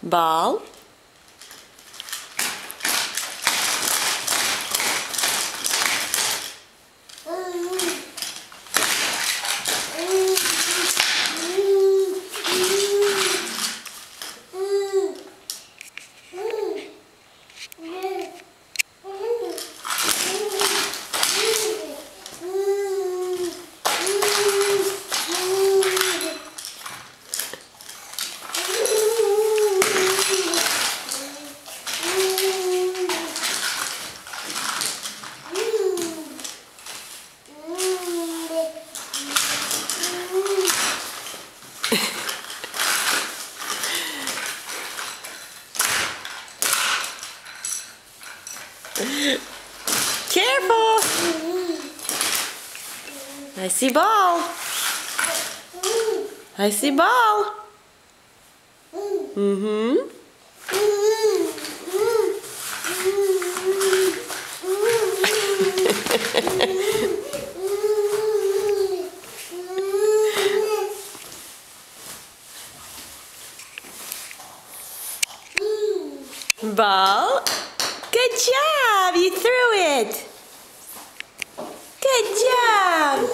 Ball. Careful! I see ball. I see ball. Mm-hmm. Ball. Good job! You threw it! Good job!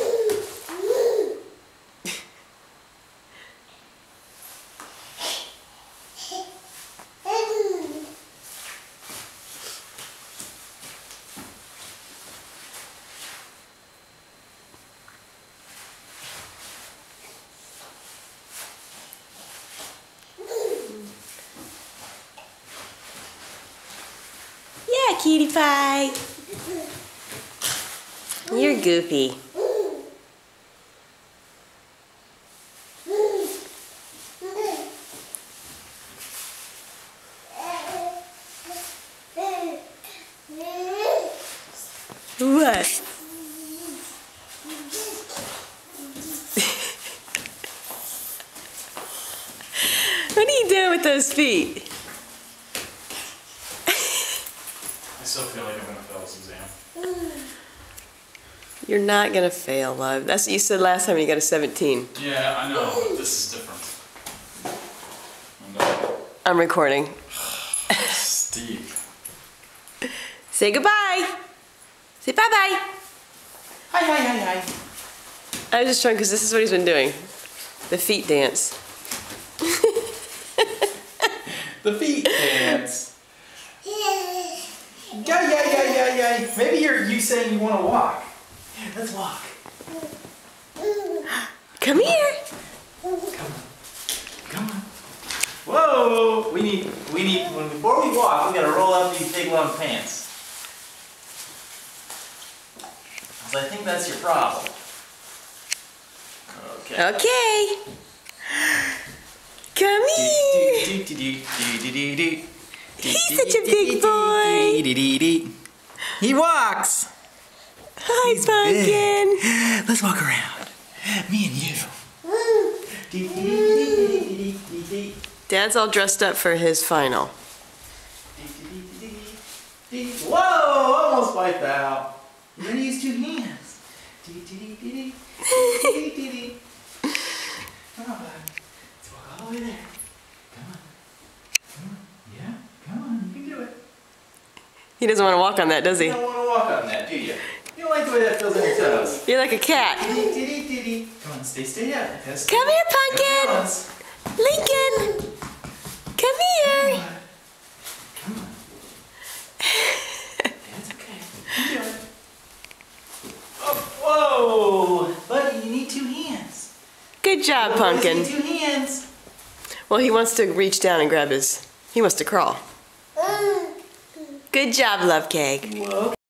Yeah, cutie pie. You're goofy. What? What are you doing with those feet? I still feel like I'm gonna fail this exam. You're not gonna fail, love. That's what you said last time you got a 17. Yeah, I know, but this is different. I'm recording. Steve. Say goodbye. Say bye-bye. Hi, hi, hi, hi. I was just trying because this is what he's been doing. The feet dance. The feet dance. Yay, yay, yay, yay, yay. Maybe you saying you want to walk. Let's walk. Come here. Come on. Come on. Whoa! We need, before we walk, we gotta roll up these big long pants. So I think that's your problem. Okay. Okay. Come here. He's such a big boy. He walks. Hi, He's Pumpkin. big. Let's walk around. Me and you. Dad's all dressed up for his final. Whoa! Almost wiped out. You're gonna use two hands. Come on, bud. Let's walk all the way there. Come on. Come on. Yeah, come on. You can do it. He doesn't want to walk on that, does he? You don't want to walk on that, do you? You don't like the way that feels on your toes. You're like a cat. Come on, stay down. Come here, Pumpkin. Lincoln. Come here. Come on. It's okay. You can do it. Oh, whoa! Buddy, you need two hands. Good job, Pumpkin. Two hands. Well, he wants to reach down and grab his... He wants to crawl. Good job, Love Cake. Whoa.